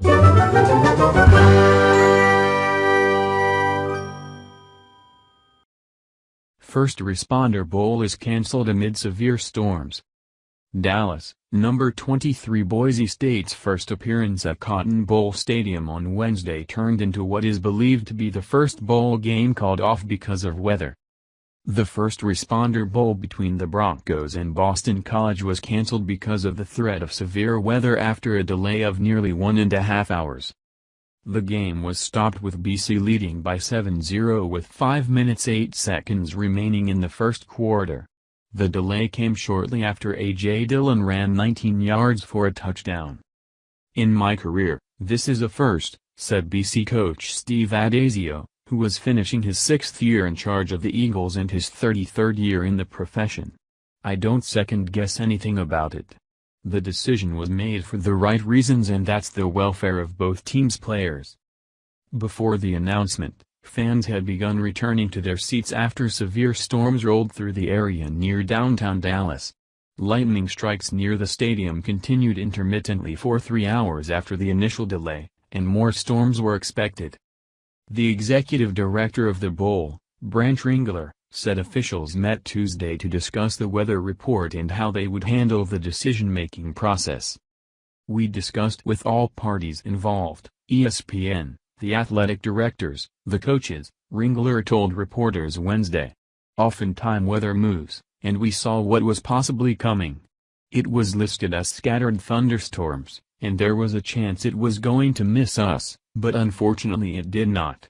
First Responder Bowl is canceled amid severe storms. Dallas, number 23 Boise State's first appearance at Cotton Bowl Stadium on Wednesday turned into what is believed to be the first bowl game called off because of weather. The First Responder Bowl between the Broncos and Boston College was canceled because of the threat of severe weather after a delay of nearly 1.5 hours. The game was stopped with BC leading by 7-0 with 5 minutes 8 seconds remaining in the first quarter. The delay came shortly after A.J. Dillon ran 19 yards for a touchdown. "In my career, this is a first," said BC coach Steve Addazio, who was finishing his 6th year in charge of the Eagles and his 33rd year in the profession. "I don't second-guess anything about it. The decision was made for the right reasons, and that's the welfare of both teams' players." Before the announcement, fans had begun returning to their seats after severe storms rolled through the area near downtown Dallas. Lightning strikes near the stadium continued intermittently for 3 hours after the initial delay, and more storms were expected. The executive director of the bowl, Brant Ringler, said officials met Tuesday to discuss the weather report and how they would handle the decision-making process. "We discussed with all parties involved, ESPN, the athletic directors, the coaches," Ringler told reporters Wednesday. "Oftentimes weather moves, and we saw what was possibly coming. It was listed as scattered thunderstorms, and there was a chance it was going to miss us, but unfortunately it did not."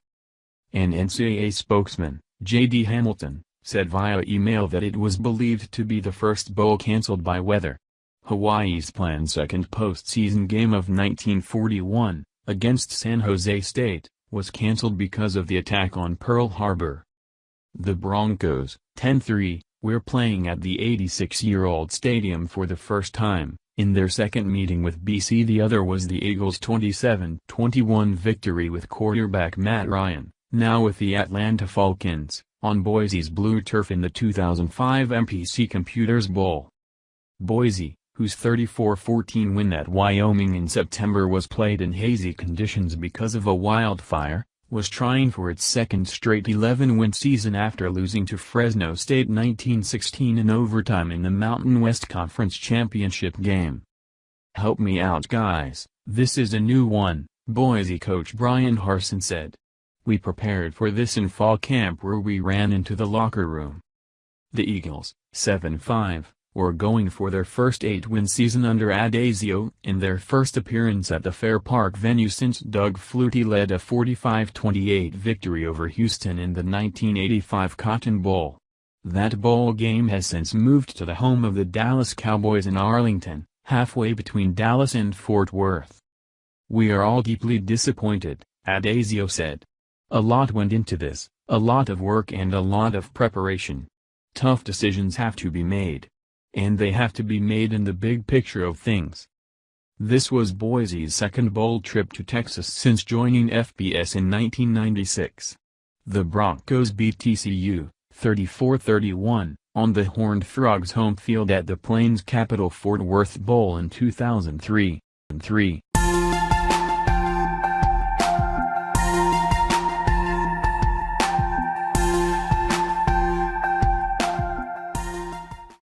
An NCAA spokesman, J.D. Hamilton, said via email that it was believed to be the first bowl canceled by weather. Hawaii's planned second postseason game of 1941, against San Jose State, was canceled because of the attack on Pearl Harbor. The Broncos, 10-3, were playing at the 86-year-old stadium for the first time. In their second meeting with BC, the other was the Eagles' 27-21 victory with quarterback Matt Ryan, now with the Atlanta Falcons, on Boise's blue turf in the 2005 MPC Computers Bowl. Boise, whose 34-14 win at Wyoming in September was played in hazy conditions because of a wildfire, was trying for its second straight 11-win season after losing to Fresno State 1916 in overtime in the Mountain West Conference Championship game. "Help me out, guys, this is a new one," Boise coach Brian Harsin said. "We prepared for this in fall camp where we ran into the locker room." The Eagles, 7-5, were going for their first 8-win season under Addazio in their first appearance at the Fair Park venue since Doug Flutie led a 45-28 victory over Houston in the 1985 Cotton Bowl. That bowl game has since moved to the home of the Dallas Cowboys in Arlington, halfway between Dallas and Fort Worth. "We are all deeply disappointed," Addazio said. "A lot went into this, a lot of work and a lot of preparation. Tough decisions have to be made. And they have to be made in the big picture of things." This was Boise's second bowl trip to Texas since joining FBS in 1996. The Broncos beat TCU, 34-31, on the Horned Frogs' home field at the Plains Capital Fort Worth Bowl in 2003.